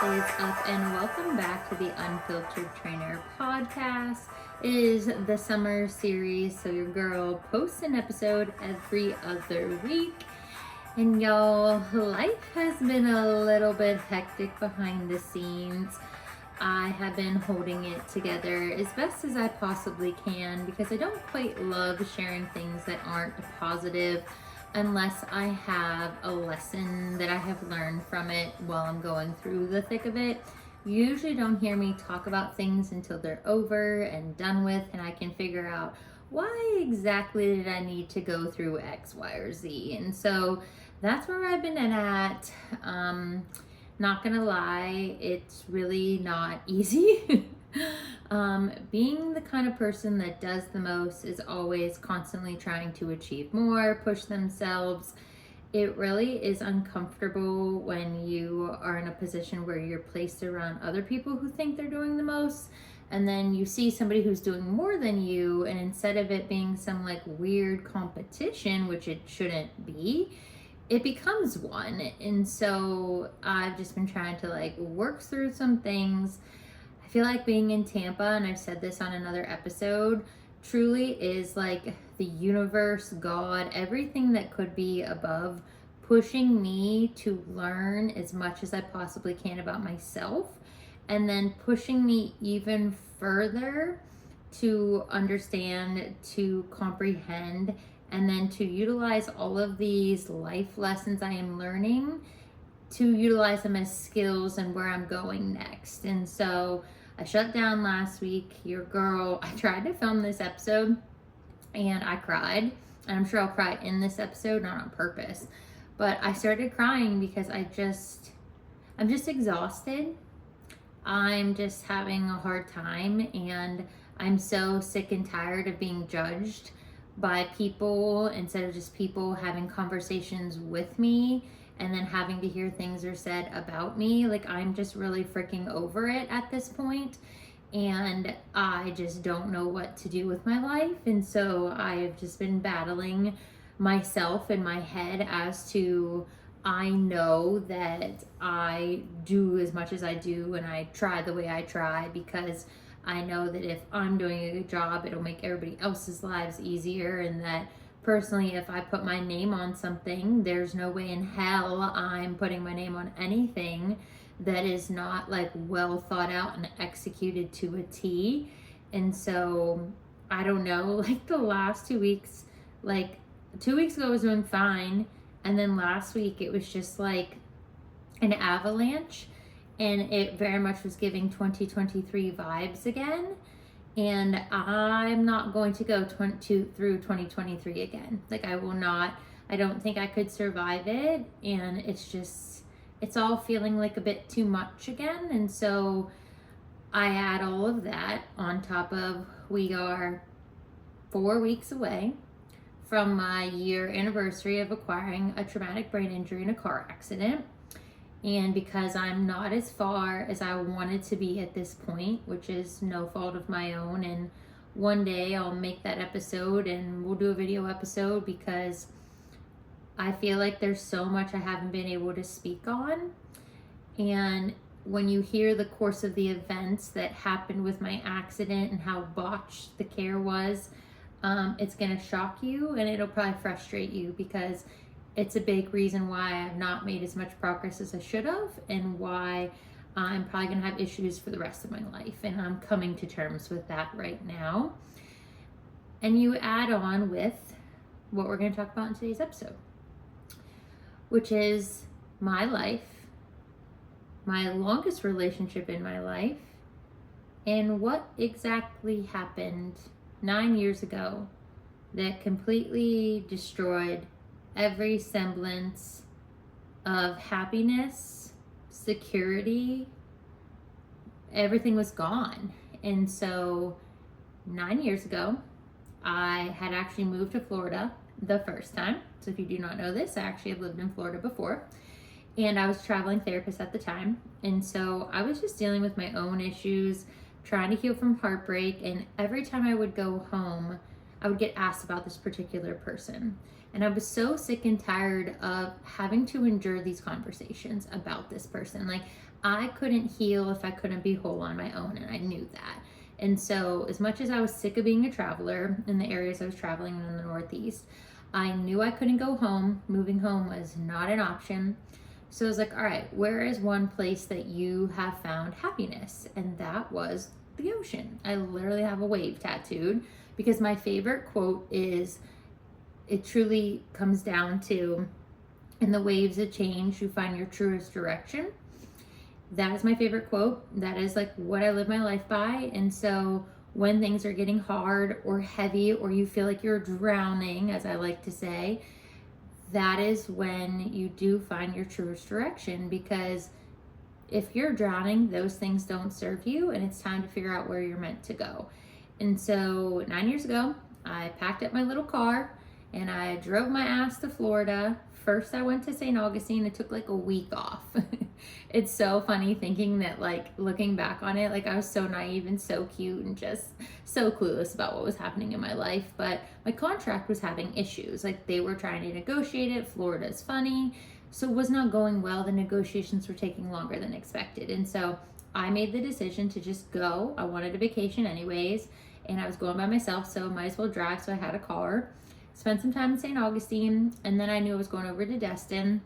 What is up, and welcome back to the Unfiltered Trainer podcast. It is the summer series, so your girl posts an episode every other week. And y'all, life has been a little bit hectic behind the scenes. I have been holding it together as best as I possibly can because I don't quite love sharing things that aren't positive unless I have a lesson that I have learned from it while I'm going through the thick of it. You usually don't hear me talk about things until they're over and done with, and I can figure out why exactly did I need to go through X, Y, or Z. And so that's where I've been at. Not gonna lie, it's really not easy. Being the kind of person that does the most is always constantly trying to achieve more, push themselves. It really is uncomfortable when you are in a position where you're placed around other people who think they're doing the most, and then you see somebody who's doing more than you, and instead of it being some like weird competition, which it shouldn't be, it becomes one. And so I've just been trying to like work through some things. I feel like being in Tampa, and I've said this on another episode, truly is like the universe, God, everything that could be above, pushing me to learn as much as I possibly can about myself, and then pushing me even further to understand, to comprehend, and then to utilize all of these life lessons I am learning, to utilize them as skills and where I'm going next. And so I shut down last week. Your girl, I tried to film this episode and I cried. And I'm sure I'll cry in this episode, not on purpose. But I started crying because I'm just exhausted. I'm just having a hard time, and I'm so sick and tired of being judged by people instead of just people having conversations with me and then having to hear things are said about me. Like, I'm just really freaking over it at this point, and I just don't know what to do with my life. And so I've just been battling myself in my head as to, I know that I do as much as I do and I try the way I try because I know that if I'm doing a good job, it'll make everybody else's lives easier, and that personally, if I put my name on something, there's no way in hell I'm putting my name on anything that is not like well thought out and executed to a T. And so I don't know, like the last 2 weeks, like 2 weeks ago I was doing fine, and then last week it was just like an avalanche, and it very much was giving 2023 vibes again. And I'm not going to go through 2023 again. Like, I will not. I don't think I could survive it. And it's all feeling like a bit too much again. And so I add all of that on top of, we are 4 weeks away from my year anniversary of acquiring a traumatic brain injury in a car accident. And because I'm not as far as I wanted to be at this point, which is no fault of my own, and one day I'll make that episode and we'll do a video episode, because I feel like there's so much I haven't been able to speak on. And when you hear the course of the events that happened with my accident and how botched the care was, it's going to shock you, and it'll probably frustrate you, because it's a big reason why I've not made as much progress as I should have, and why I'm probably going to have issues for the rest of my life. And I'm coming to terms with that right now. And you add on with what we're going to talk about in today's episode, which is my life, my longest relationship in my life, and what exactly happened 9 years ago that completely destroyed every semblance of happiness, security. Everything was gone. And so 9 years ago, I had actually moved to Florida the first time. So if you do not know this, I actually have lived in Florida before. And I was a traveling therapist at the time. And so I was just dealing with my own issues, trying to heal from heartbreak. And every time I would go home, I would get asked about this particular person. And I was so sick and tired of having to endure these conversations about this person. Like, I couldn't heal if I couldn't be whole on my own, and I knew that. And so, as much as I was sick of being a traveler in the areas I was traveling in the Northeast, I knew I couldn't go home. Moving home was not an option. So I was like, all right, where is one place that you have found happiness? And that was the ocean. I literally have a wave tattooed because my favorite quote is, it truly comes down to, in the waves of change, you find your truest direction. That is my favorite quote. That is like what I live my life by. And so when things are getting hard or heavy, or you feel like you're drowning, as I like to say, that is when you do find your truest direction. Because if you're drowning, those things don't serve you, and it's time to figure out where you're meant to go. And so 9 years ago, I packed up my little car and I drove my ass to Florida. First, I went to St. Augustine. It took like a week off. It's so funny thinking that, like, looking back on it, like, I was so naive and so cute and just so clueless about what was happening in my life. But my contract was having issues. Like, they were trying to negotiate it. Florida's funny. So it was not going well. The negotiations were taking longer than expected. And so I made the decision to just go. I wanted a vacation anyways, and I was going by myself, so might as well drive. So I had a car. Spent some time in St. Augustine, and then I knew I was going over to Destin,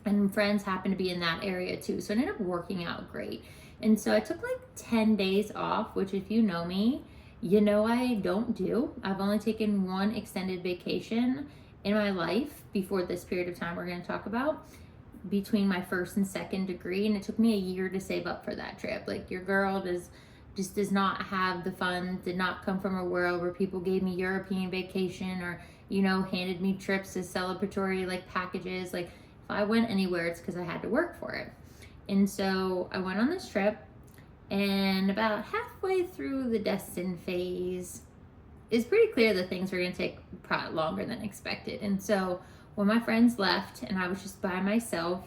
and friends happened to be in that area too. So it ended up working out great. And so I took like 10 days off, which, if you know me, you know I don't do. I've only taken one extended vacation in my life before this period of time we're going to talk about, between my first and second degree, and it took me a year to save up for that trip. Like, your girl does not have the funds, did not come from a world where people gave me European vacation or, you know, handed me trips as celebratory like packages. Like, if I went anywhere, it's because I had to work for it. And so I went on this trip, and about halfway through the Destin phase, it's pretty clear that things were going to take probably longer than expected. And so when my friends left and I was just by myself,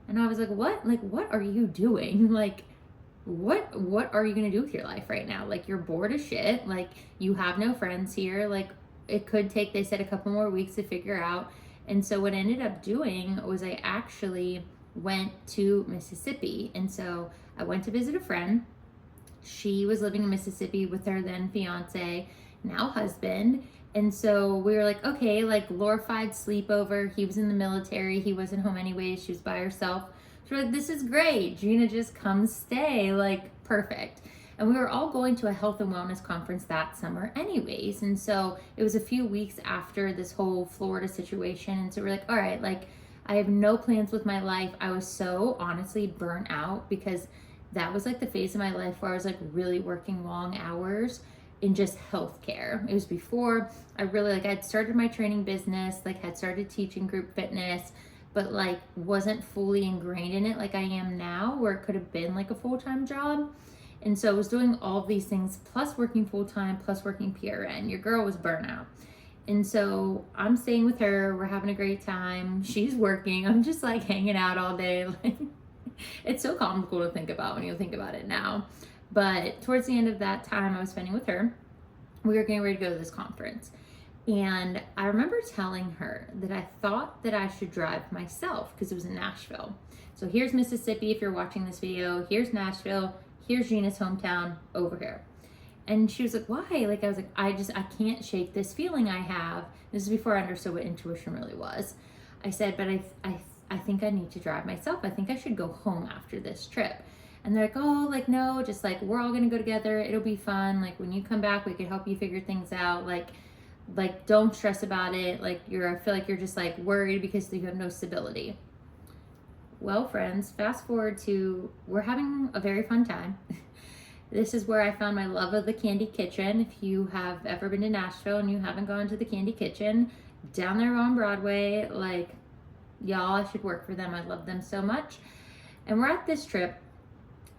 and I was like, what are you doing? Like, what are you going to do with your life right now? Like, you're bored as shit. Like, you have no friends here. Like, it could take, they said, a couple more weeks to figure out. And so what I ended up doing was I actually went to Mississippi. And so I went to visit a friend. She was living in Mississippi with her then fiance, now husband. And so we were like, okay, like, glorified sleepover. He was in the military. He wasn't home anyways. She was by herself. So we're like, this is great. Gina, just come stay. Like, perfect. And we were all going to a health and wellness conference that summer anyways. And so it was a few weeks after this whole Florida situation. And so we're like, all right, like, I have no plans with my life. I was so honestly burnt out, because that was like the phase of my life where I was like really working long hours in just healthcare. It was before I really, like, I'd started my training business, like, had started teaching group fitness, but like wasn't fully ingrained in it like I am now, where it could have been like a full-time job. And so I was doing all of these things, plus working full-time, plus working PRN. Your girl was burnt out. And so I'm staying with her. We're having a great time. She's working. I'm just like hanging out all day. Like, it's so comical to think about when you think about it now. But towards the end of that time I was spending with her, we were getting ready to go to this conference. And I remember telling her that I thought that I should drive myself, because it was in Nashville. So here's Mississippi if you're watching this video. Here's Nashville. Here's Gina's hometown over here. And she was like, why? Like, I was like, I can't shake this feeling I have. This is before I understood what intuition really was. I said, but I think I need to drive myself. I think I should go home after this trip. And they're like, oh, like, no, just like, we're all gonna go together. It'll be fun. Like, when you come back, we can help you figure things out. Like, don't stress about it. Like, I feel like you're just like worried because you have no stability. Well, friends, fast forward to, we're having a very fun time. This is where I found my love of the Candy Kitchen. If you have ever been to Nashville and you haven't gone to the Candy Kitchen, down there on Broadway, like, y'all, I should work for them. I love them so much. And we're at this trip,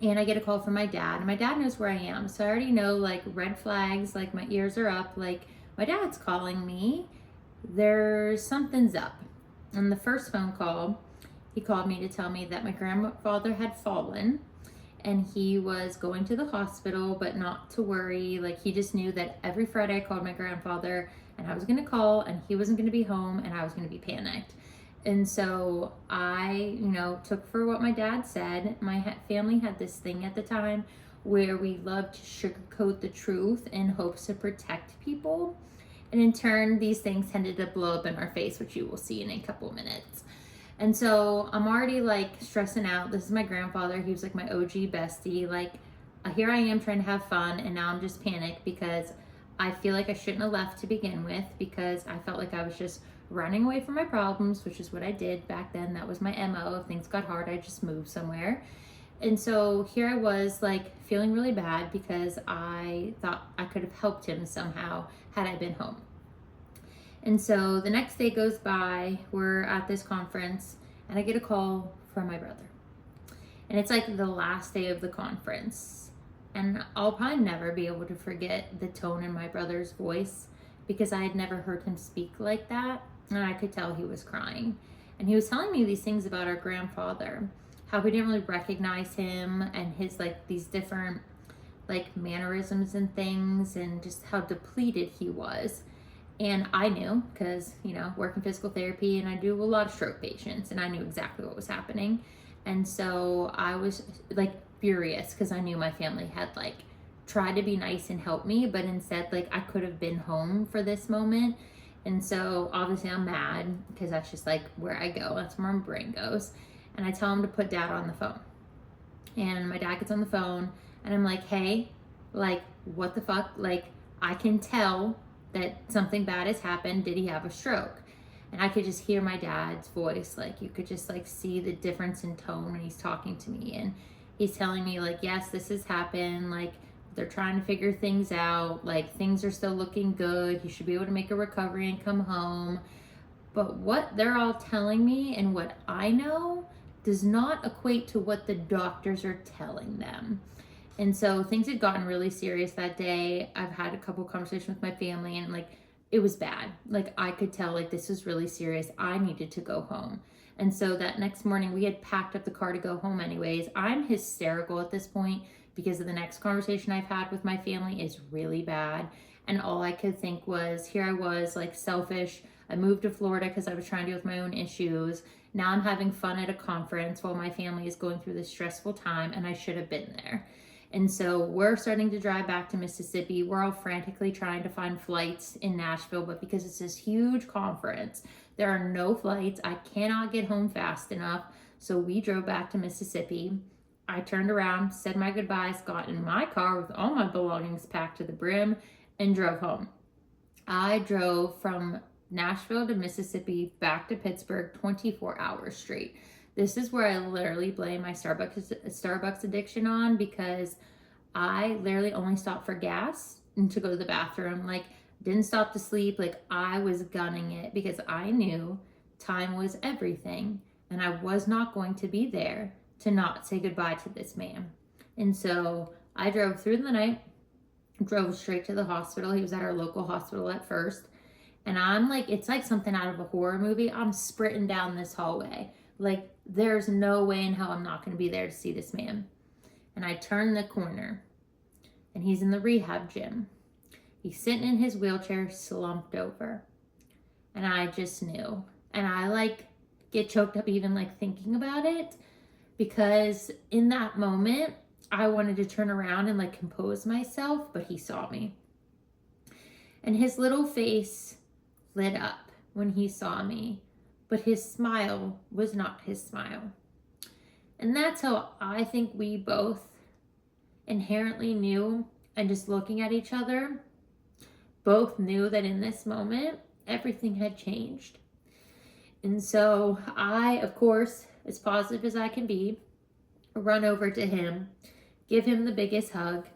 and I get a call from my dad, and my dad knows where I am. So I already know, like, red flags, like, my ears are up. Like, my dad's calling me. Something's up. And the first phone call, he called me to tell me that my grandfather had fallen, and he was going to the hospital, but not to worry. Like, he just knew that every Friday I called my grandfather, and I was going to call, and he wasn't going to be home, and I was going to be panicked. And so I, took for what my dad said. My family had this thing at the time where we loved to sugarcoat the truth in hopes to protect people. And in turn, these things tended to blow up in our face, which you will see in a couple minutes. And so I'm already like stressing out. This is my grandfather. He was like my OG bestie. Like, here I am trying to have fun, and now I'm just panicked because I feel like I shouldn't have left to begin with, because I felt like I was just running away from my problems, which is what I did back then. That was my MO. If things got hard, I just moved somewhere. And so here I was, like, feeling really bad because I thought I could have helped him somehow had I been home. And so the next day goes by, we're at this conference, and I get a call from my brother. And it's like the last day of the conference. And I'll probably never be able to forget the tone in my brother's voice, because I had never heard him speak like that. And I could tell he was crying. And he was telling me these things about our grandfather, how we didn't really recognize him, and his like these different like mannerisms and things, and just how depleted he was. And I knew, because, work in physical therapy, and I do a lot of stroke patients, and I knew exactly what was happening. And so I was like furious, because I knew my family had like tried to be nice and help me, but instead, like, I could have been home for this moment. And so obviously I'm mad, because that's just like where I go. That's where my brain goes. And I tell him to put dad on the phone. And my dad gets on the phone, and I'm like, hey, like, what the fuck? Like, I can tell that something bad has happened. Did he have a stroke? And I could just hear my dad's voice. Like, you could just like see the difference in tone when he's talking to me. And he's telling me like, yes, this has happened. Like, they're trying to figure things out. Like, things are still looking good. You should be able to make a recovery and come home. But what they're all telling me and what I know does not equate to what the doctors are telling them. And so things had gotten really serious that day. I've had a couple conversations with my family, and like, it was bad. Like, I could tell like this was really serious. I needed to go home. And so that next morning we had packed up the car to go home anyways. I'm hysterical at this point, because of the next conversation I've had with my family is really bad. And all I could think was, here I was like selfish. I moved to Florida because I was trying to deal with my own issues. Now I'm having fun at a conference while my family is going through this stressful time, and I should have been there. And so we're starting to drive back to Mississippi. We're all frantically trying to find flights in Nashville, but because it's this huge conference, there are no flights. I cannot get home fast enough. So we drove back to Mississippi. I turned around, said my goodbyes, got in my car with all my belongings packed to the brim, and drove home. I drove from Nashville to Mississippi back to Pittsburgh 24 hours straight. This is where I literally blame my Starbucks addiction on, because I literally only stopped for gas and to go to the bathroom. Like, didn't stop to sleep. Like, I was gunning it, because I knew time was everything, and I was not going to be there to not say goodbye to this man. And so I drove through the night, drove straight to the hospital. He was at our local hospital at first. And I'm like, it's like something out of a horror movie. I'm sprinting down this hallway. Like, there's no way in hell I'm not going to be there to see this man. And I turn the corner, and he's in the rehab gym. He's sitting in his wheelchair, slumped over. And I just knew. And I like get choked up even like thinking about it, because in that moment, I wanted to turn around and like compose myself, but he saw me. And his little face lit up when he saw me, but his smile was not his smile. And that's how I think we both inherently knew, and just looking at each other, both knew that in this moment, everything had changed. And so I, of course, as positive as I can be, run over to him, give him the biggest hug,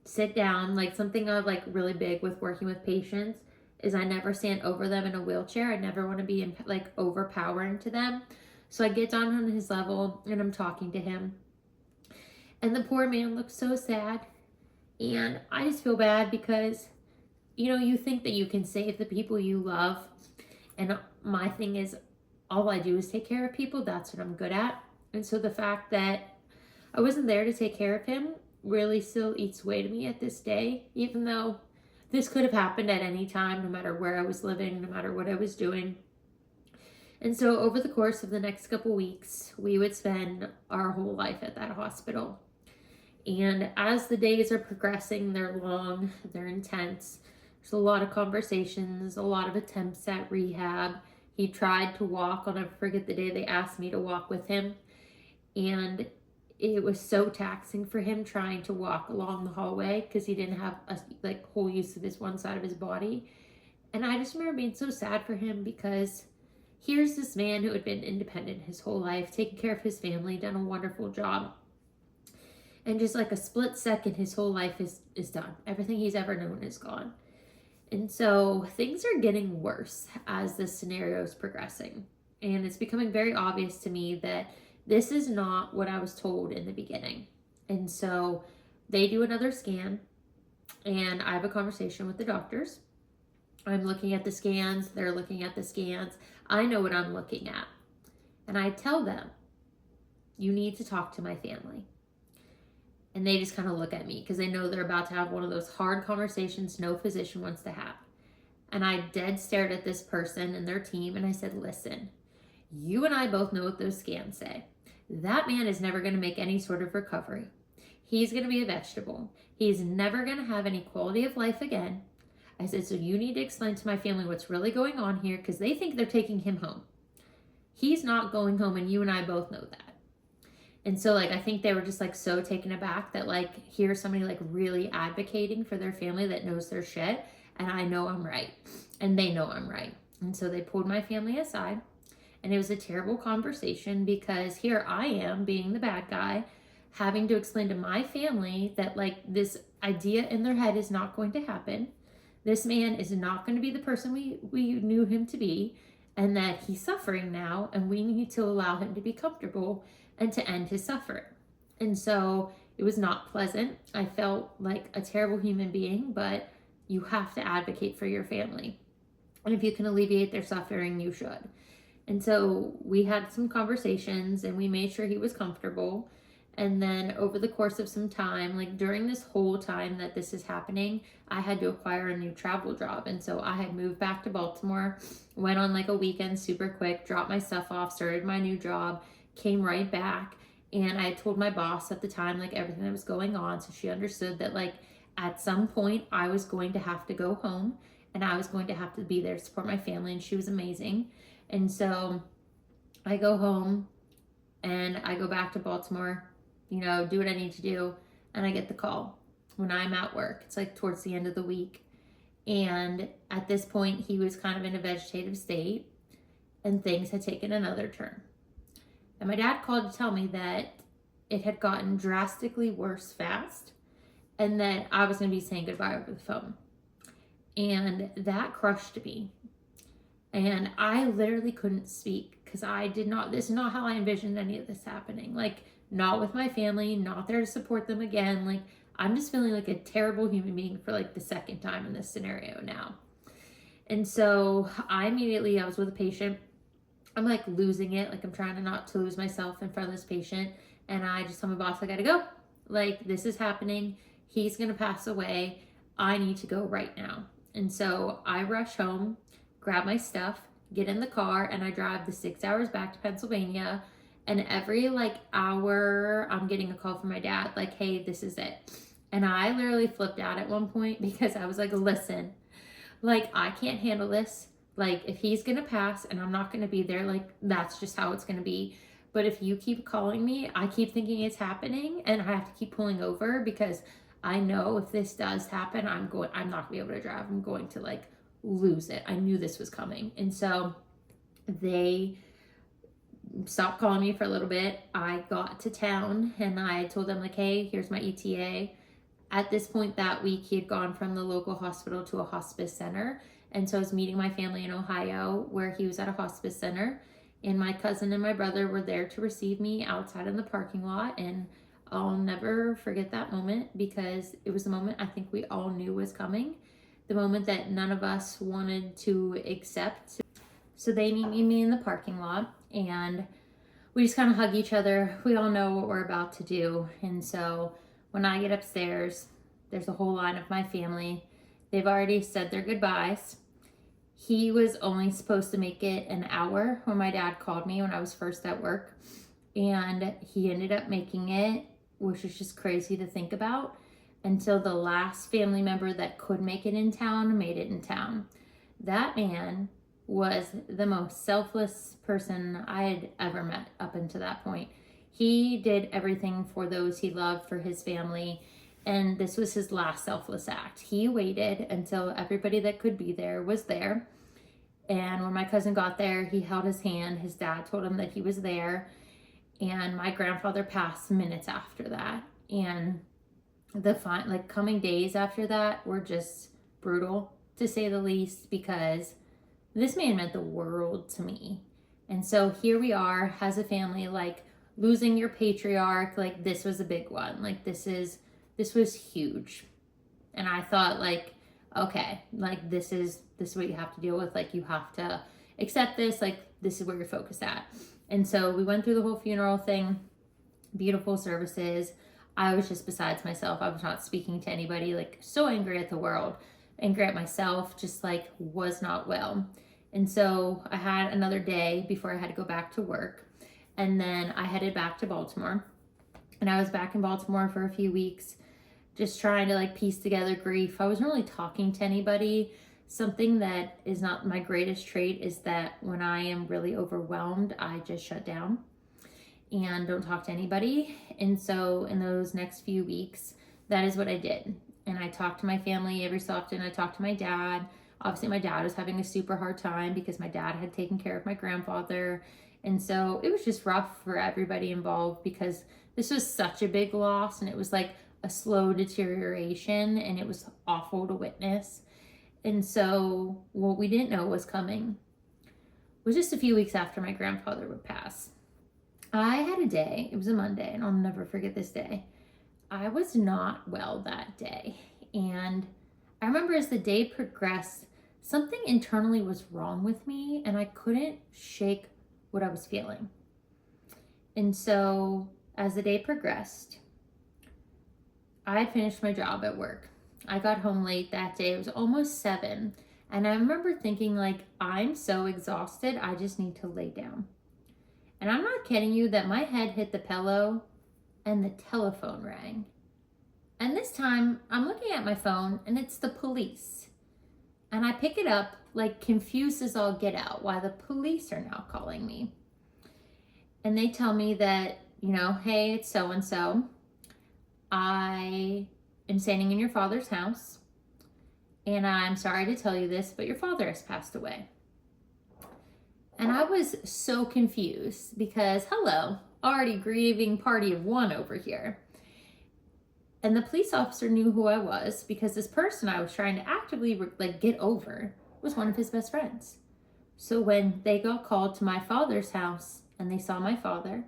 sit down. Like, something I like really big with working with patients is I never stand over them in a wheelchair. I never want to be like overpowering to them. So I get down on his level, and I'm talking to him. And the poor man looks so sad. And I just feel bad, because, you think that you can save the people you love. And my thing is, all I do is take care of people. That's what I'm good at. And so the fact that I wasn't there to take care of him really still eats away to me at this day, even though this could have happened at any time, no matter where I was living, no matter what I was doing. And so over the course of the next couple weeks, we would spend our whole life at that hospital. And as the days are progressing, they're long, they're intense. There's a lot of conversations, a lot of attempts at rehab. He tried to walk. I'll never forget the day they asked me to walk with him. And it was so taxing for him trying to walk along the hallway because he didn't have a whole use of his one side of his body. And I just remember being so sad for him because here's this man who had been independent his whole life, taking care of his family, done a wonderful job. And just like a split second, his whole life is done. Everything he's ever known is gone. And so things are getting worse as this scenario is progressing. And it's becoming very obvious to me that this is not what I was told in the beginning. And so they do another scan, and I have a conversation with the doctors. I'm looking at the scans. They're looking at the scans. I know what I'm looking at. And I tell them, you need to talk to my family. And they just kind of look at me because they know they're about to have one of those hard conversations no physician wants to have. And I dead stared at this person and their team, and I said, listen, you and I both know what those scans say. That man is never going to make any sort of recovery. He's going to be a vegetable. He's never going to have any quality of life again. I said, so you need to explain to my family what's really going on here because they think they're taking him home. He's not going home, and you and I both know that. And so I think they were just so taken aback that here's somebody really advocating for their family that knows their shit, and I know I'm right, and they know I'm right. And so they pulled my family aside, and it was a terrible conversation because here I am being the bad guy, having to explain to my family that this idea in their head is not going to happen. This man is not going to be the person we knew him to be, and that he's suffering now, and we need to allow him to be comfortable and to end his suffering. And so it was not pleasant. I felt like a terrible human being, but you have to advocate for your family. And if you can alleviate their suffering, you should. And so we had some conversations and we made sure he was comfortable. And then over the course of some time, during this whole time that this is happening, I had to acquire a new travel job. And so I had moved back to Baltimore, went on a weekend super quick, dropped my stuff off, started my new job, came right back. And I had told my boss at the time, everything that was going on. So she understood that at some point I was going to have to go home and I was going to have to be there to support my family. And she was amazing. And so I go home and I go back to Baltimore, do what I need to do. And I get the call when I'm at work. It's towards the end of the week. And at this point, he was kind of in a vegetative state and things had taken another turn. And my dad called to tell me that it had gotten drastically worse fast and that I was going to be saying goodbye over the phone. And that crushed me. And I literally couldn't speak because this is not how I envisioned any of this happening. Not with my family, not there to support them again. I'm just feeling like a terrible human being for the second time in this scenario now. And so I was with a patient. I'm losing it. I'm trying not to lose myself in front of this patient. And I just tell my boss, I gotta go. This is happening. He's gonna pass away. I need to go right now. And so I rush home, grab my stuff, get in the car, and I drive the 6 hours back to Pennsylvania. And every hour, I'm getting a call from my dad, hey, this is it. And I literally flipped out at one point because I was listen, I can't handle this. If he's gonna pass and I'm not gonna be there, that's just how it's gonna be. But if you keep calling me, I keep thinking it's happening and I have to keep pulling over because I know if this does happen, I'm not gonna be able to drive. I'm going to lose it. I knew this was coming. And so they stopped calling me for a little bit. I got to town and I told them hey, here's my ETA. At this point that week, he had gone from the local hospital to a hospice center. And so I was meeting my family in Ohio where he was at a hospice center. And my cousin and my brother were there to receive me outside in the parking lot. And I'll never forget that moment because it was the moment I think we all knew was coming. The moment that none of us wanted to accept. So they meet me in the parking lot and we just kind of hug each other. We all know what we're about to do. And so when I get upstairs, there's a whole line of my family. They've already said their goodbyes. He was only supposed to make it an hour when my dad called me when I was first at work. And he ended up making it, which is just crazy to think about, until the last family member that could make it in town made it in town. That man was the most selfless person I had ever met up until that point. He did everything for those he loved, for his family, and this was his last selfless act. He waited until everybody that could be there was there. And when my cousin got there, he held his hand. His dad told him that he was there. And my grandfather passed minutes after that. And the coming days after that were just brutal, to say the least, because this man meant the world to me. And so here we are as a family, like losing your patriarch, like this was a big one. Like this was huge. And I thought, like, okay, like this is what you have to deal with. Like you have to accept this, like this is where you're focused at. And so we went through the whole funeral thing, beautiful services. I was just besides myself. I was not speaking to anybody, like so angry at the world, angry at myself, just like was not well. And so I had another day before I had to go back to work. And then I headed back to Baltimore. And I was back in Baltimore for a few weeks, just trying to like piece together grief. I wasn't really talking to anybody. Something that is not my greatest trait is that when I am really overwhelmed, I just shut down and don't talk to anybody. And so in those next few weeks, that is what I did. And I talked to my family every so often. I talked to my dad. Obviously, my dad was having a super hard time because my dad had taken care of my grandfather. And so it was just rough for everybody involved because this was such a big loss, and it was like a slow deterioration, and it was awful to witness. And so what we didn't know was coming was just a few weeks after my grandfather would pass. I had a day, it was a Monday, and I'll never forget this day. I was not well that day. And I remember as the day progressed, something internally was wrong with me, and I couldn't shake what I was feeling. And so as the day progressed, I had finished my job at work. I got home late that day. It was almost 7. And I remember thinking, like, I'm so exhausted, I just need to lay down. And I'm not kidding you that my head hit the pillow and the telephone rang. And this time I'm looking at my phone and it's the police. And I pick it up, like confused as all get out, why the police are now calling me. And they tell me that, hey, it's so-and-so. I am standing in your father's house, and I'm sorry to tell you this, but your father has passed away. And I was so confused because, hello, already grieving party of one over here. And the police officer knew who I was because this person I was trying to actively get over was one of his best friends. So when they got called to my father's house and they saw my father,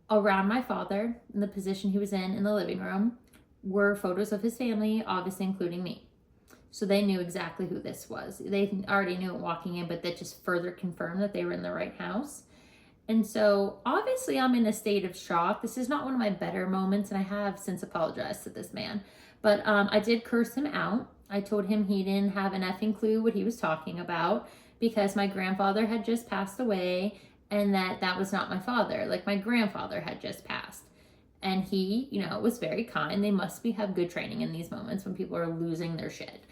around my father in the position he was in the living room were photos of his family, obviously including me. So they knew exactly who this was. They already knew it walking in, but that just further confirmed that they were in the right house. And so obviously I'm in a state of shock. This is not one of my better moments, and I have since apologized to this man. But I did curse him out. I told him he didn't have an effing clue what he was talking about because my grandfather had just passed away, and that was not my father. Like, my grandfather had just passed. And he, was very kind. They must have good training in these moments when people are losing their shit.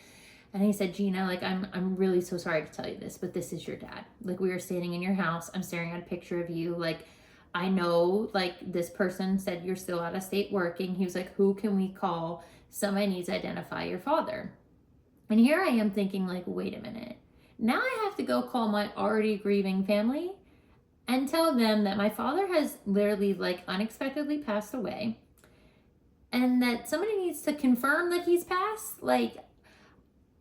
And he said, Gina, like, I'm really so sorry to tell you this, but this is your dad. Like, we were standing in your house. I'm staring at a picture of you. Like, I know, like, this person said you're still out of state working. He was like, who can we call? Somebody needs to identify your father. And here I am thinking, like, wait a minute. Now I have to go call my already grieving family and tell them that my father has literally, like, unexpectedly passed away, and that somebody needs to confirm that he's passed. Like,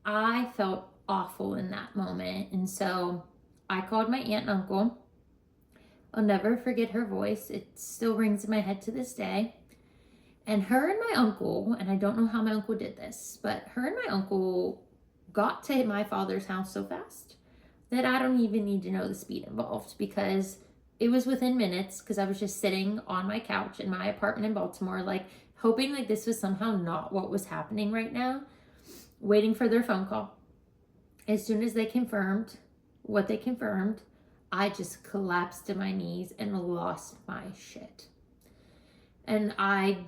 I felt awful in that moment. And so I called my aunt and uncle. I'll never forget her voice. It still rings in my head to this day. And her and my uncle, and I don't know how my uncle did this, but her and my uncle got to my father's house so fast that I don't even need to know the speed involved, because it was within minutes, because I was just sitting on my couch in my apartment in Baltimore, like hoping like this was somehow not what was happening right now, waiting for their phone call. as soon as they confirmed what they confirmed, I just collapsed to my knees and lost my shit. And I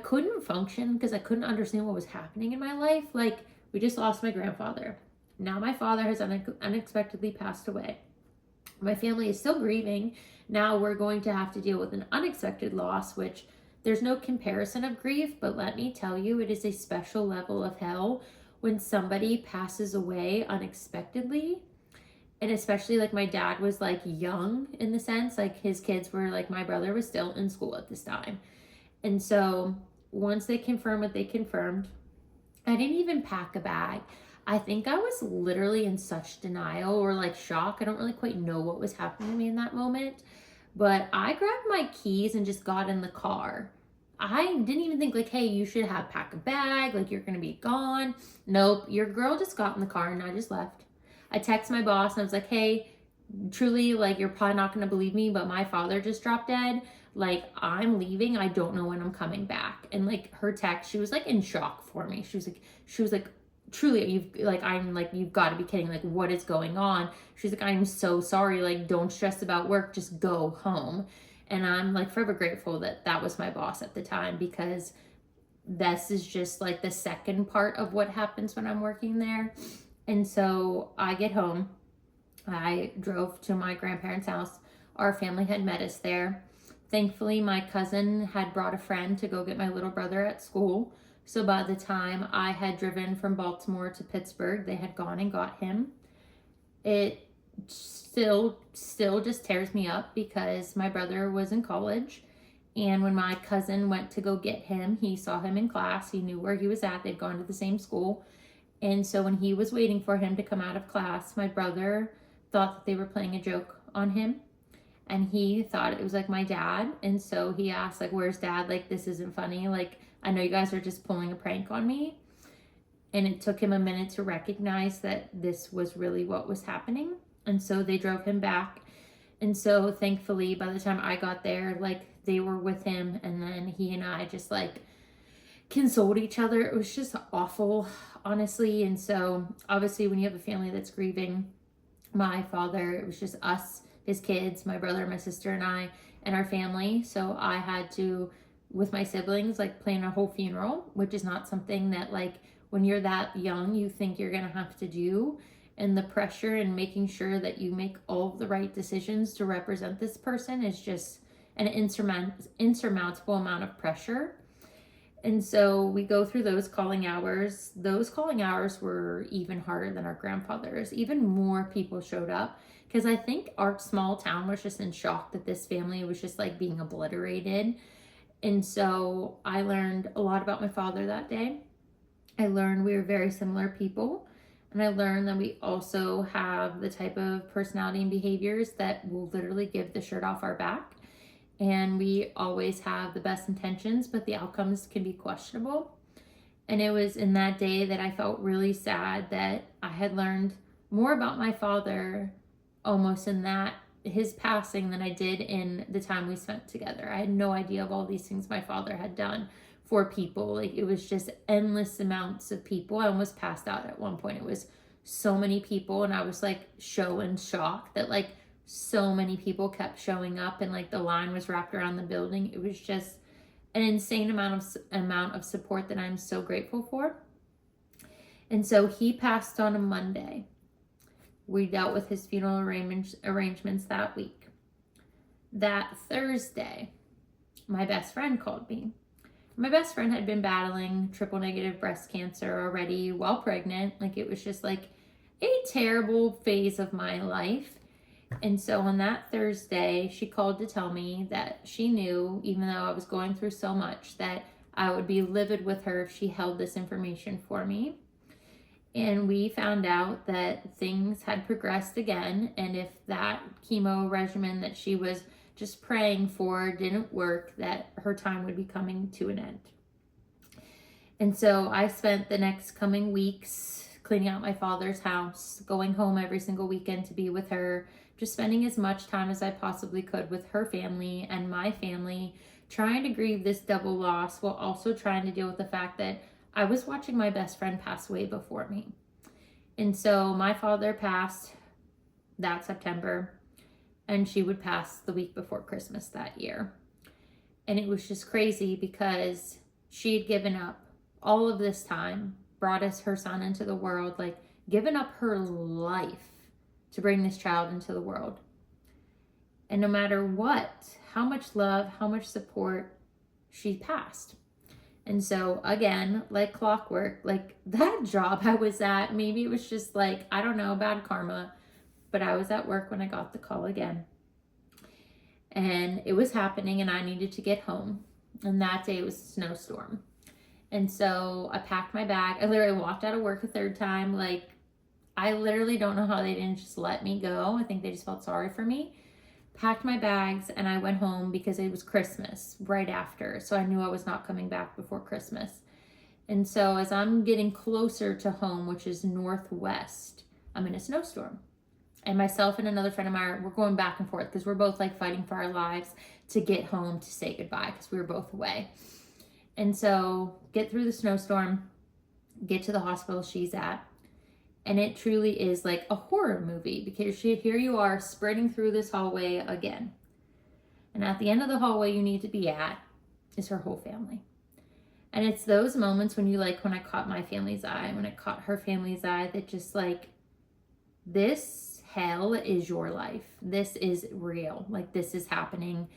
couldn't function because I couldn't understand what was happening in my life. Like, we just lost my grandfather. Now my father has unexpectedly passed away. My family is still grieving. Now we're going to have to deal with an unexpected loss, which there's no comparison of grief, but let me tell you, it is a special level of hell when somebody passes away unexpectedly. And especially, like, my dad was like young in the sense, like, his kids were like, my brother was still in school at this time. And so once they confirmed what they confirmed, I didn't even pack a bag. I think I was literally in such denial or like shock. I don't really quite know what was happening to me in that moment. But I grabbed my keys and just got in the car. I didn't even think like, hey, you should have pack a bag, like you're gonna be gone. Nope, your girl just got in the car and I just left. I texted my boss and I was like, hey, truly, like, you're probably not gonna believe me, but my father just dropped dead. Like, I'm leaving. I don't know when I'm coming back. And like, her text, she was like in shock for me. She was like, truly, you've got to be kidding. Like, what is going on? She's like, I'm so sorry. Like, don't stress about work. Just go home. And I'm like forever grateful that that was my boss at the time, because this is just like the second part of what happens when I'm working there. And so I get home. I drove to my grandparents' house. Our family had met us there. Thankfully, my cousin had brought a friend to go get my little brother at school. So by the time I had driven from Baltimore to Pittsburgh, they had gone and got him. It still just tears me up because my brother was in college. And when my cousin went to go get him, he saw him in class. He knew where he was at. They'd gone to the same school. And so when he was waiting for him to come out of class, my brother thought that they were playing a joke on him. And he thought it was like my dad. And so he asked, like, where's dad? Like, this isn't funny. Like, I know you guys are just pulling a prank on me. And it took him a minute to recognize that this was really what was happening. And so they drove him back. And so thankfully, by the time I got there, like, they were with him. And then he and I just like consoled each other. It was just awful, honestly. And so obviously when you have a family that's grieving, my father, it was just us, his kids, my brother, my sister, and I, and our family. So I had to, with my siblings, like, plan a whole funeral, which is not something that, like, when you're that young, you think you're gonna have to do. And the pressure and making sure that you make all of the right decisions to represent this person is just an insurmountable amount of pressure. And so we go through those calling hours. Those calling hours were even harder than our grandfather's. Even more people showed up because I think our small town was just in shock that this family was just like being obliterated. And so I learned a lot about my father that day. I learned we were very similar people. And I learned that we also have the type of personality and behaviors that will literally give the shirt off our back. And we always have the best intentions, but the outcomes can be questionable. And it was in that day that I felt really sad that I had learned more about my father almost in that his passing than I did in the time we spent together. I had no idea of all these things my father had done for people. Like, it was just endless amounts of people. I almost passed out at one point. It was so many people, and I was like in shock that like so many people kept showing up, and like the line was wrapped around the building. It was just an insane amount of support that I'm so grateful for. And so he passed on a Monday. We dealt with his funeral arrangements that week. That Thursday, my best friend called me. My best friend had been battling triple negative breast cancer already while pregnant. Like, it was just like a terrible phase of my life. And so on that Thursday, she called to tell me that she knew, even though I was going through so much, that I would be livid with her if she held this information for me. And we found out that things had progressed again. And if that chemo regimen that she was just praying for didn't work, that her time would be coming to an end. And so I spent the next coming weeks cleaning out my father's house, going home every single weekend to be with her, just spending as much time as I possibly could with her family and my family, trying to grieve this double loss while also trying to deal with the fact that I was watching my best friend pass away before me. And so my father passed that September, and she would pass the week before Christmas that year. And it was just crazy because she had given up all of this time, brought us her son into the world, like given up her life to bring this child into the world. And no matter what, how much love, how much support, she passed. And so again, like clockwork, like that job I was at, maybe it was just like, I don't know, bad karma, but I was at work when I got the call again. And it was happening and I needed to get home. And that day it was a snowstorm. And so I packed my bag. I literally walked out of work a third time. Like, I literally don't know how they didn't just let me go. I think they just felt sorry for me. Packed my bags and I went home because it was Christmas right after. So I knew I was not coming back before Christmas. And so as I'm getting closer to home, which is northwest, I'm in a snowstorm. And myself and another friend of mine, we're going back and forth because we're both like fighting for our lives to get home to say goodbye because we were both away. And so get through the snowstorm, get to the hospital she's at. And it truly is like a horror movie because here you are sprinting through this hallway again. And at the end of the hallway you need to be at is her whole family. And it's those moments when you like, when I caught my family's eye, when I caught her family's eye, that just like, this hell is your life. This is real. Like, this is happening.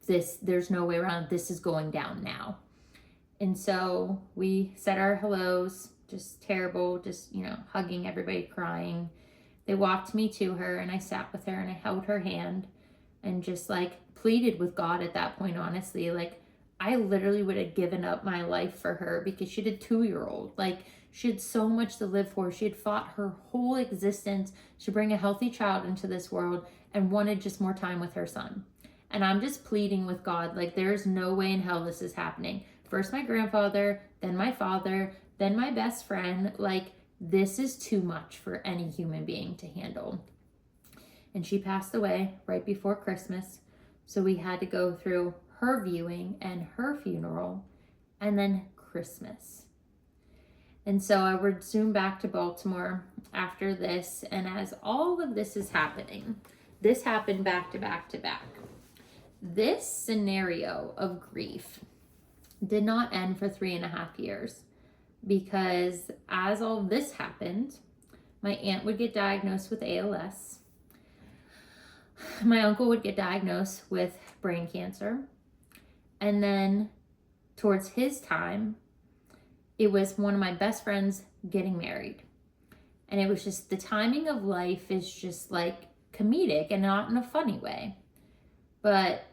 There's no way around it. This is going down now. And so we said our hellos, just terrible, just, hugging everybody, crying. They walked me to her and I sat with her and I held her hand and just like pleaded with God at that point, honestly. Like, I literally would have given up my life for her because she had a 2-year-old. Like, she had so much to live for. She had fought her whole existence to bring a healthy child into this world and wanted just more time with her son. And I'm just pleading with God, like, there's no way in hell this is happening. First my grandfather, then my father, then my best friend. Like, this is too much for any human being to handle. And she passed away right before Christmas. So we had to go through her viewing and her funeral and then Christmas. And so I would zoom back to Baltimore after this. And as all of this is happening, this happened back to back to back. This scenario of grief did not end for 3.5 years because as all this happened, my aunt would get diagnosed with ALS. My uncle would get diagnosed with brain cancer. And then towards his time, it was one of my best friends getting married. And it was just, the timing of life is just like comedic and not in a funny way. But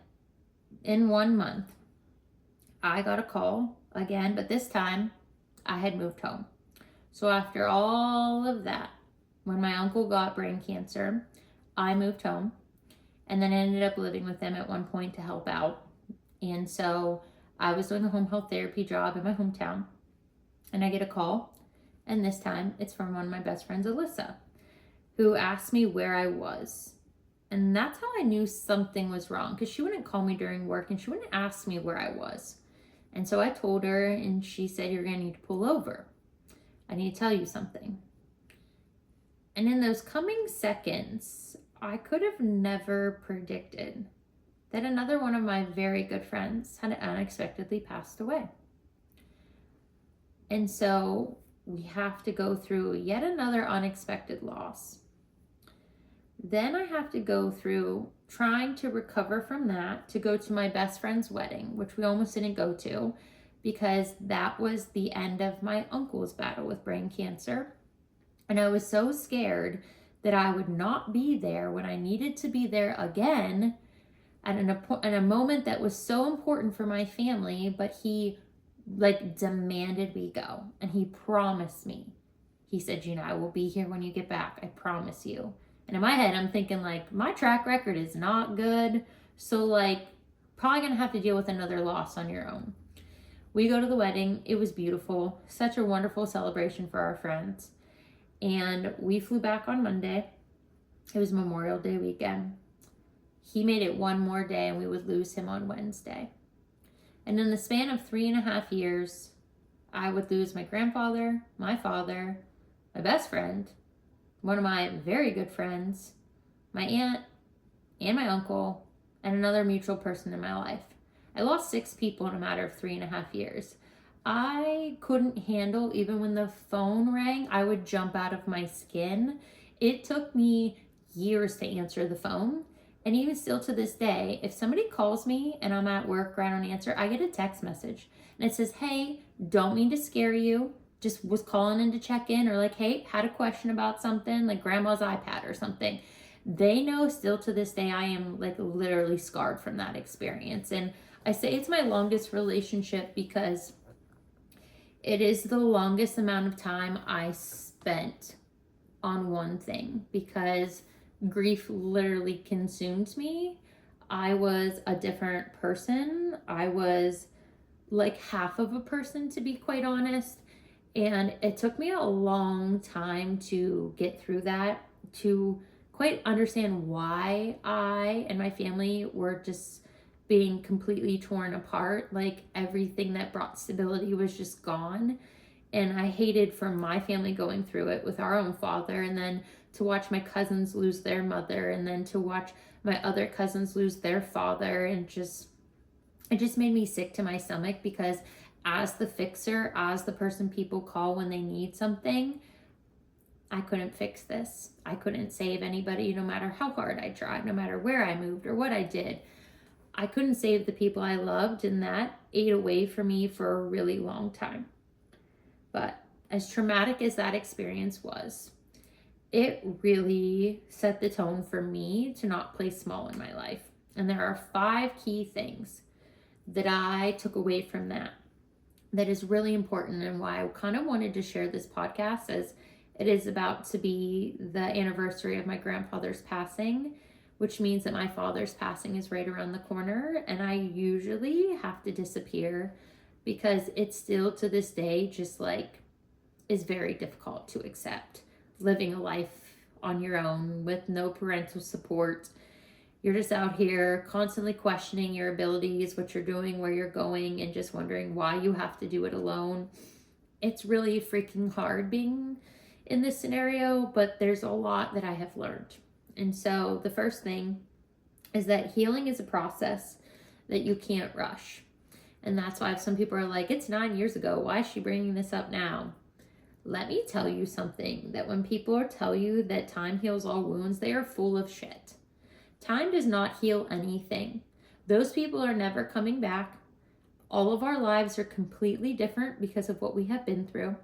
in 1 month, I got a call again, but this time I had moved home. So after all of that, when my uncle got brain cancer, I moved home and then ended up living with them at one point to help out. And so I was doing a home health therapy job in my hometown and I get a call. And this time it's from one of my best friends, Alyssa, who asked me where I was. And that's how I knew something was wrong, because she wouldn't call me during work and she wouldn't ask me where I was. And so I told her and she said, you're going to need to pull over. I need to tell you something. And in those coming seconds, I could have never predicted that another one of my very good friends had unexpectedly passed away. And so we have to go through yet another unexpected loss. Then I have to go through trying to recover from that to go to my best friend's wedding, which we almost didn't go to because that was the end of my uncle's battle with brain cancer. And I was so scared that I would not be there when I needed to be there again at a moment that was so important for my family, but he like demanded we go. And he promised me. He said, Gina, I will be here when you get back. I promise you. And in my head, I'm thinking like, my track record is not good. So like, probably gonna have to deal with another loss on your own. We go to the wedding. It was beautiful. Such a wonderful celebration for our friends. And we flew back on Monday. It was Memorial Day weekend. He made it one more day and we would lose him on Wednesday. And in the span of 3.5 years, I would lose my grandfather, my father, my best friend, one of my very good friends, my aunt, and my uncle, and another mutual person in my life. I lost 6 people in a matter of 3.5 years. I couldn't handle, even when the phone rang, I would jump out of my skin. It took me years to answer the phone. And even still to this day, if somebody calls me and I'm at work or I don't answer, I get a text message. And it says, hey, don't mean to scare you. Just was calling in to check in, or like, hey, had a question about something, like grandma's iPad or something. They know still to this day I am like literally scarred from that experience. And I say it's my longest relationship because it is the longest amount of time I spent on one thing, because grief literally consumed me. I was a different person. I was like half of a person, to be quite honest. And it took me a long time to get through that, to quite understand why I and my family were just being completely torn apart. Like everything that brought stability was just gone. And I hated for my family going through it with our own father, and then to watch my cousins lose their mother, and then to watch my other cousins lose their father. And it just made me sick to my stomach, because as the fixer, as the person people call when they need something, I couldn't fix this. I couldn't save anybody, no matter how hard I tried, no matter where I moved or what I did. I couldn't save the people I loved, and that ate away for me for a really long time. But as traumatic as that experience was, it really set the tone for me to not play small in my life. And there are 5 key things that I took away from that is really important, and why I kind of wanted to share this podcast, as it is about to be the anniversary of my grandfather's passing, which means that my father's passing is right around the corner, and I usually have to disappear because it's still to this day just like is very difficult to accept. Living a life on your own with no parental support. You're just out here constantly questioning your abilities, what you're doing, where you're going, and just wondering why you have to do it alone. It's really freaking hard being in this scenario, but there's a lot that I have learned. And so the first thing is that healing is a process that you can't rush. And that's why some people are like, it's 9 years ago, why is she bringing this up now? Let me tell you something, that when people tell you that time heals all wounds, they are full of shit. Time does not heal anything. Those people are never coming back. All of our lives are completely different because of what we have been through.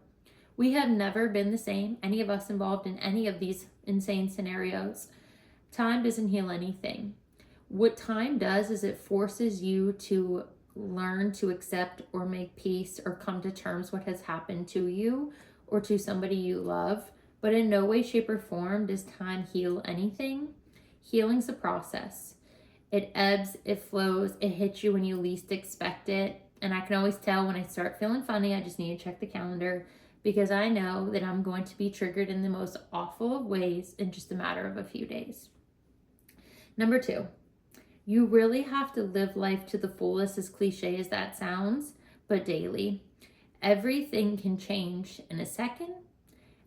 We have never been the same, any of us involved in any of these insane scenarios. Time doesn't heal anything. What time does is it forces you to learn to accept or make peace or come to terms what has happened to you or to somebody you love. But in no way, shape, or form does time heal anything. Healing's a process. It ebbs, it flows, it hits you when you least expect it. And I can always tell when I start feeling funny, I just need to check the calendar, because I know that I'm going to be triggered in the most awful of ways in just a matter of a few days. Number 2, you really have to live life to the fullest, as cliche as that sounds, but daily. Everything can change in a second,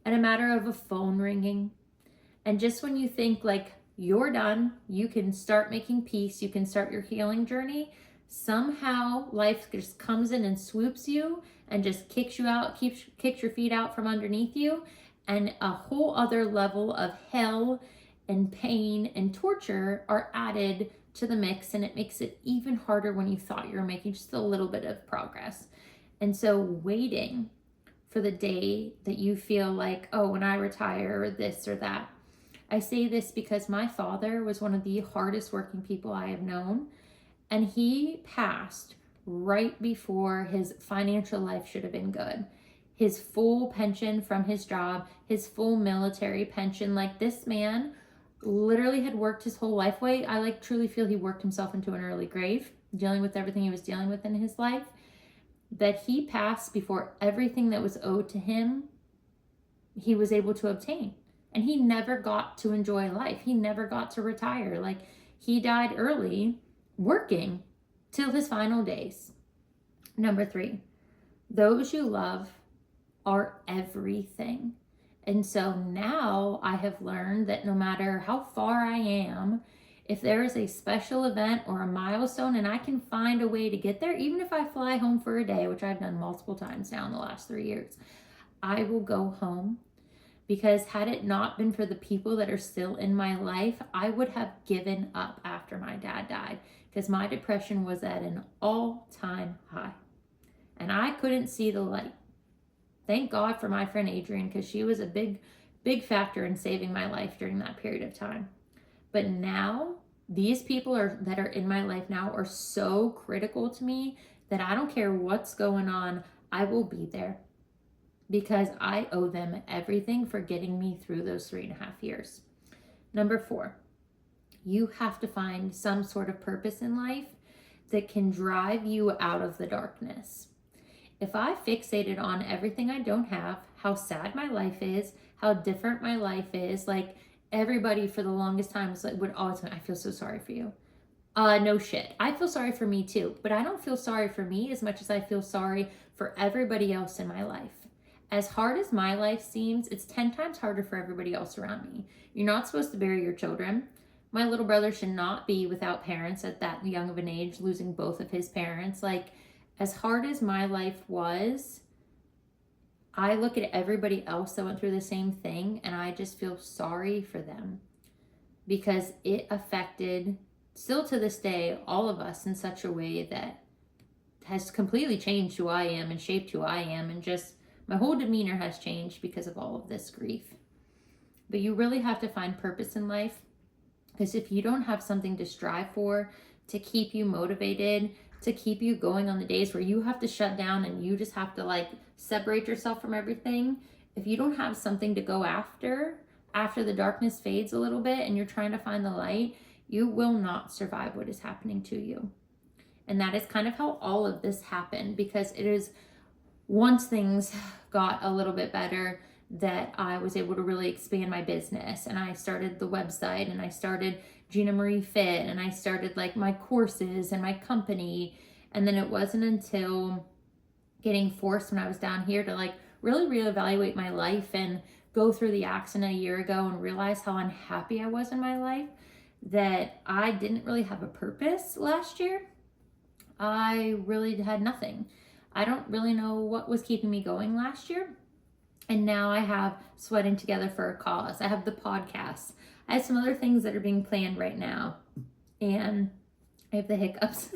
in a matter of a phone ringing. And just when you think like you're done, you can start making peace, you can start your healing journey, somehow life just comes in and swoops you and just kicks you out, kicks your feet out from underneath you, and a whole other level of hell and pain and torture are added to the mix, and it makes it even harder when you thought you were making just a little bit of progress. And so waiting for the day that you feel like, oh, when I retire or this or that. I say this because my father was one of the hardest working people I have known, and he passed right before his financial life should have been good. His full pension from his job, his full military pension, like this man literally had worked his whole life away. I truly feel he worked himself into an early grave, dealing with everything he was dealing with in his life, that he passed before everything that was owed to him, he was able to obtain. And he never got to enjoy life. He never got to retire. Like, he died early working till his final days. Number 3, those you love are everything. And so now I have learned that no matter how far I am, if there is a special event or a milestone and I can find a way to get there, even if I fly home for a day, which I've done multiple times now in the last 3 years, I will go home. Because had it not been for the people that are still in my life, I would have given up after my dad died, because my depression was at an all-time high and I couldn't see the light. Thank God for my friend Adrienne, because she was a big factor in saving my life during that period of time. But now these people that are in my life now are so critical to me that I don't care what's going on, I will be there, because I owe them everything for getting me through those 3.5 years. Number 4, you have to find some sort of purpose in life that can drive you out of the darkness. If I fixated on everything I don't have, how sad my life is, how different my life is, like everybody for the longest time was like, would always say, I feel so sorry for you. No shit. I feel sorry for me too, but I don't feel sorry for me as much as I feel sorry for everybody else in my life. As hard as my life seems, it's 10 times harder for everybody else around me. You're not supposed to bury your children. My little brother should not be without parents at that young of an age, losing both of his parents. Like, as hard as my life was, I look at everybody else that went through the same thing and I just feel sorry for them, because it affected, still to this day, all of us in such a way that has completely changed who I am and shaped who I am, and just my whole demeanor has changed because of all of this grief. But you really have to find purpose in life, because if you don't have something to strive for, to keep you motivated, to keep you going on the days where you have to shut down and you just have to like separate yourself from everything, if you don't have something to go after the darkness fades a little bit and you're trying to find the light, you will not survive what is happening to you. And that is kind of how all of this happened, because it is once things got a little bit better that I was able to really expand my business, and I started the website, and I started Gina Marie Fit, and I started like my courses and my company. And then it wasn't until getting forced when I was down here to like really reevaluate my life and go through the accident a year ago and realize how unhappy I was in my life, that I didn't really have a purpose last year. I really had nothing. I don't really know what was keeping me going last year. And now I have Sweating Together for a Cause. I have the podcast. I have some other things that are being planned right now. And I have the hiccups.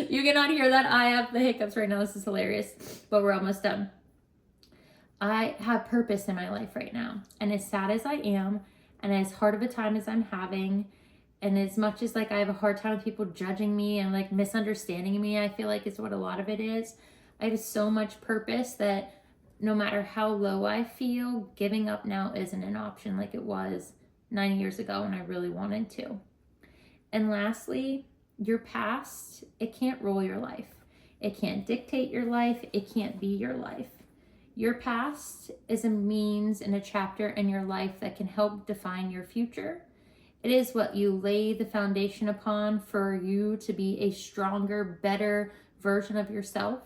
You cannot hear that. I have the hiccups right now. This is hilarious. But we're almost done. I have purpose in my life right now. And as sad as I am, and as hard of a time as I'm having, and as much as like I have a hard time with people judging me and like misunderstanding me, I feel like it's what a lot of it is. I have so much purpose that no matter how low I feel, giving up now isn't an option like it was 9 years ago when I really wanted to. And lastly, your past, it can't rule your life. It can't dictate your life. It can't be your life. Your past is a means and a chapter in your life that can help define your future. It is what you lay the foundation upon for you to be a stronger, better version of yourself.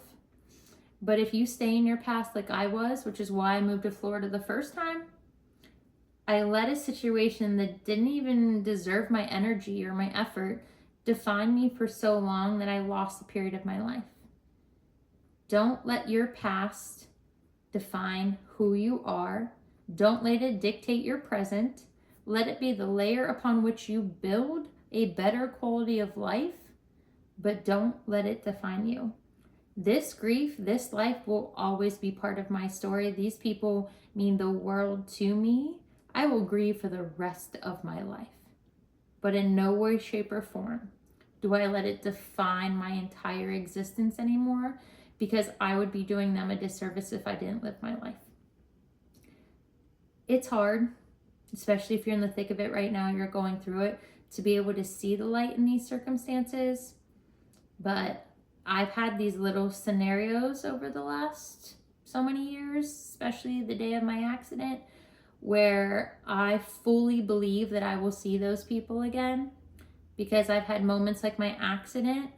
But if you stay in your past like I was, which is why I moved to Florida the first time, I let a situation that didn't even deserve my energy or my effort define me for so long that I lost the period of my life. Don't let your past define who you are. Don't let it dictate your present. Let it be the layer upon which you build a better quality of life, but don't let it define you. This grief, this life will always be part of my story. These people mean the world to me. I will grieve for the rest of my life. But in no way, shape, or form do I let it define my entire existence anymore, because I would be doing them a disservice if I didn't live my life. It's hard, especially if you're in the thick of it right now, you're going through it, to be able to see the light in these circumstances. But I've had these little scenarios over the last so many years, especially the day of my accident, where I fully believe that I will see those people again, because I've had moments like my accident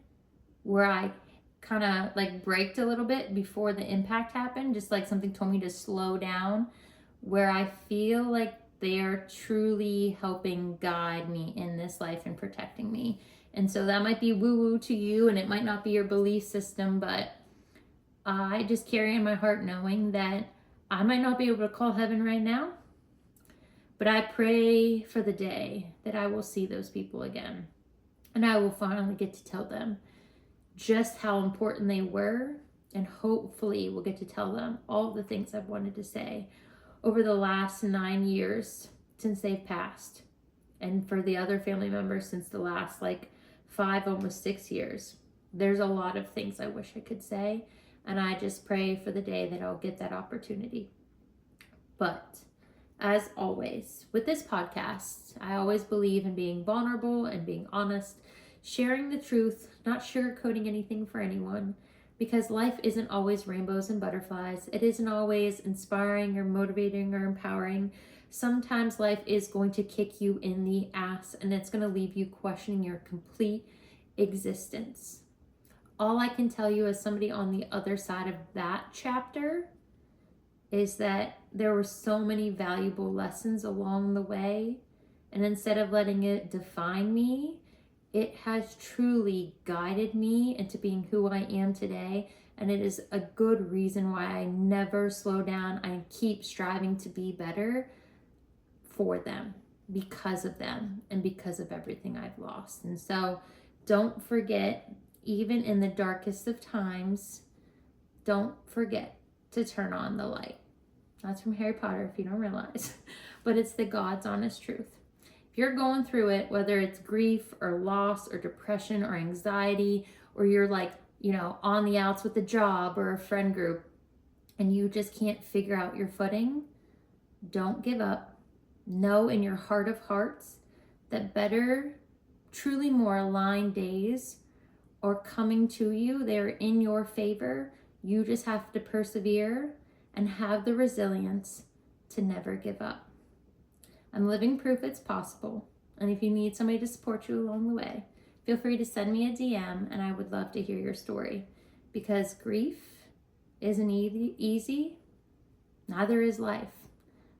where I kind of like braked a little bit before the impact happened, just like something told me to slow down, where I feel like they are truly helping guide me in this life and protecting me. And so that might be woo-woo to you, and it might not be your belief system, but I just carry in my heart knowing that I might not be able to call heaven right now, but I pray for the day that I will see those people again. And I will finally get to tell them just how important they were. And hopefully we'll get to tell them all the things I've wanted to say over the last 9 years since they've passed. And for the other family members since the last 5, almost 6 years. There's a lot of things I wish I could say. And I just pray for the day that I'll get that opportunity. But as always, with this podcast, I always believe in being vulnerable and being honest, sharing the truth, not sugarcoating anything for anyone, because life isn't always rainbows and butterflies. It isn't always inspiring or motivating or empowering. Sometimes life is going to kick you in the ass, and it's going to leave you questioning your complete existence. All I can tell you as somebody on the other side of that chapter is that there were so many valuable lessons along the way. And instead of letting it define me, it has truly guided me into being who I am today. And it is a good reason why I never slow down. I keep striving to be better for them, because of them, and because of everything I've lost. And so don't forget, even in the darkest of times, don't forget to turn on the light. That's from Harry Potter, if you don't realize, but it's the God's honest truth. If you're going through it, whether it's grief or loss or depression or anxiety, or you're on the outs with a job or a friend group, and you just can't figure out your footing, don't give up. Know in your heart of hearts that better, truly more aligned days are coming to you. They're in your favor. You just have to persevere and have the resilience to never give up. I'm living proof it's possible. And if you need somebody to support you along the way, feel free to send me a DM, and I would love to hear your story, because grief isn't easy, neither is life.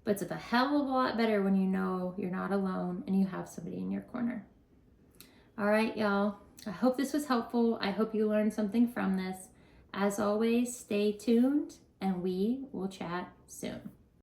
But it's a hell of a lot better when you know you're not alone and you have somebody in your corner. All right, y'all. I hope this was helpful. I hope you learned something from this. As always, stay tuned, and we will chat soon.